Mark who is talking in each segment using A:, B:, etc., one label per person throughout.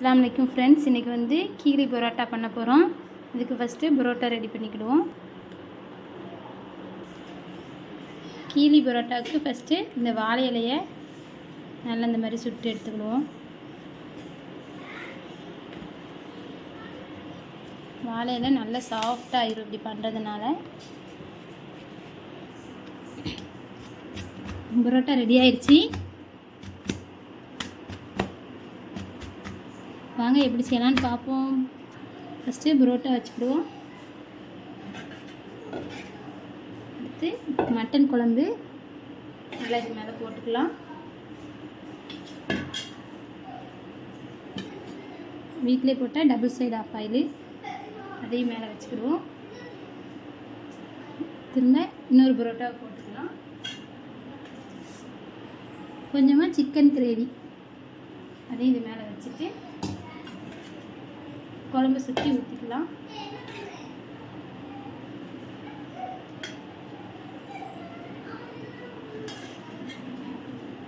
A: அஸ்ஸலாமு அலைக்கும் ஃப்ரெண்ட்ஸ். இன்றைக்கி வந்து கீரி பரோட்டா பண்ண போகிறோம். இதுக்கு ஃபஸ்ட்டு பரோட்டா ரெடி பண்ணிக்கிடுவோம். கீரி பரோட்டாவுக்கு ஃபஸ்ட்டு இந்த வாழை இலையை நல்லா இந்த மாதிரி சுட்டு எடுத்துக்கிடுவோம். வாழை இலை நல்லா சாஃப்டாகிடும் இப்படி பண்ணுறதுனால. பரோட்டா ரெடி ஆயிடுச்சு. வாங்க எப்படி செய்யலான்னு பார்ப்போம். ஃபஸ்ட்டு பரோட்டா வச்சுக்கிடுவோம். அடுத்து மட்டன் குழம்பு நல்லா இது மேலே போட்டுக்கலாம். வீட்டிலே போட்டால் டபுள் சைடு ஆஃப் ஆயில் அதையும் மேலே வச்சுக்கிடுவோம். திரும்ப இன்னொரு பரோட்டாவை போட்டுக்கலாம். கொஞ்சமாக சிக்கன் கிரேவி அதையும் இது மேலே வச்சுட்டு குழம்பு சுற்றி ஊற்றிக்கலாம்.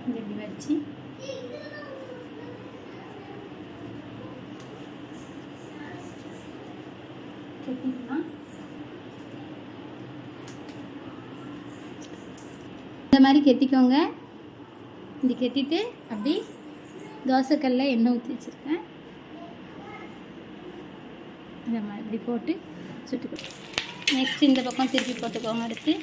A: இப்படி வச்சு கட்டிக்கலாம். இந்த மாதிரி கெட்டிக்கோங்க. இப்படி கெட்டிட்டு அப்படி தோசைக்கல்ல எண்ணெய் ஊற்றி வச்சுருக்கேன். இந்த மாதிரி இப்படி போட்டு சுட்டுக்கணும். நெக்ஸ்ட் இந்த பக்கம் திருப்பி போட்டுக்கோங்க. அடுத்து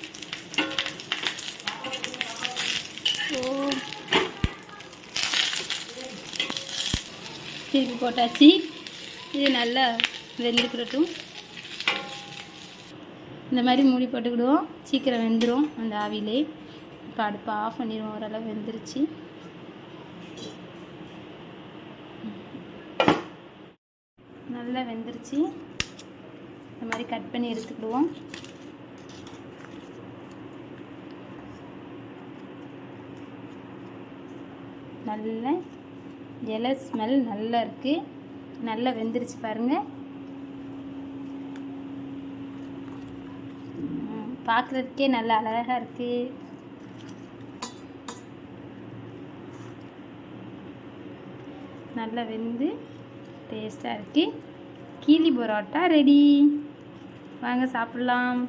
A: திருப்பி போட்டாச்சு. இது நல்லா வெந்துக்கிடட்டும். இந்த மாதிரி மூடி போட்டுக்கிடுவோம். சீக்கிரம் வெந்துடும் அந்த ஆவிலே. இப்போ அடுப்பை ஆஃப் பண்ணிடுவோம். ஓரளவு வெந்துருச்சு. நல்லா வெந்துருச்சு. இந்த மாதிரி கட் பண்ணி எடுத்துக்கிடுவோம். நல்ல இலை ஸ்மெல் நல்லா இருக்குது. நல்லா வெந்துருச்சு பாருங்கள். பார்க்குறதுக்கே நல்லா அழகாக இருக்குது. நல்லா வெந்து டேஸ்ட்டாக இருக்குது. கீரி பரோட்டா ரெடி. வாங்க சாப்பிட்லாம்.